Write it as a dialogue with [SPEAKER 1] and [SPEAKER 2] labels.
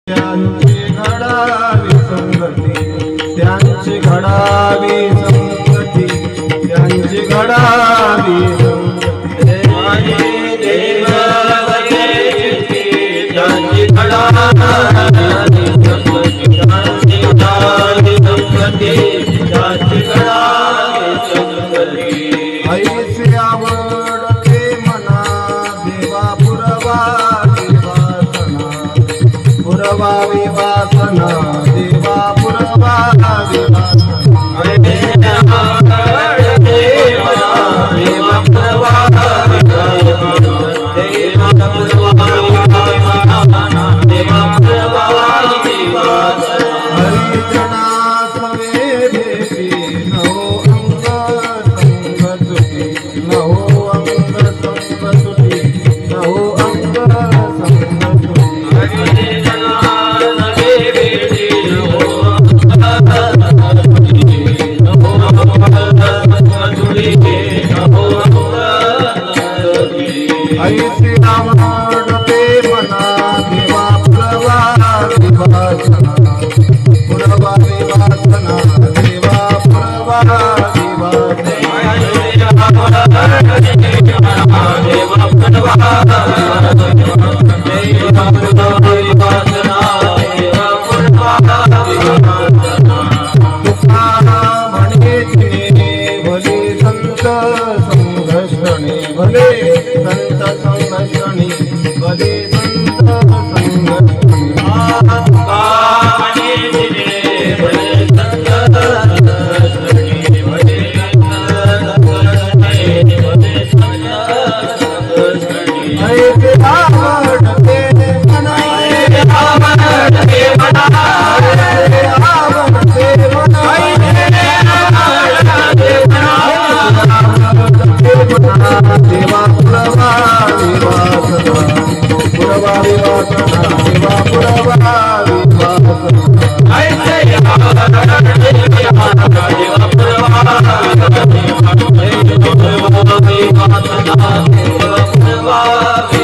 [SPEAKER 1] त्यांची घडावी संगती, त्यांची घडावी संगती, त्यांची घडावी संगती.
[SPEAKER 2] देव त्यांची घडावी संगती, त्यांची घडावी संगती, त्यांची घडावी संगती.
[SPEAKER 1] ऐसे आवडते मना देवा पुरवावी वासना, पुरवावी वासना देवा पुरवावी वासना. हरिजनास वे भेटी नहो अंग संग तुटी, नहो अंग संग तुटी, नहो अंग संग तुटी. ऐसे आवडते मना देवा पुरवावी वासना, पुरवावी वासना देवा पुरवावी वासना. तुकाराम म्हणे भले संत संघर्षणे, भले संत संघर्षणे, भले संत संघर्षणे. ऐसे आवडते मना, आवडते मना, आवडते मना, देवा पुरवावी वासना, पुरवावी वासना देवा पुरवावी वासना.
[SPEAKER 2] ऐसे आवडते मना देवा पुरवावी वासना, देवा पुरवावी वासना, देवा पुरवावी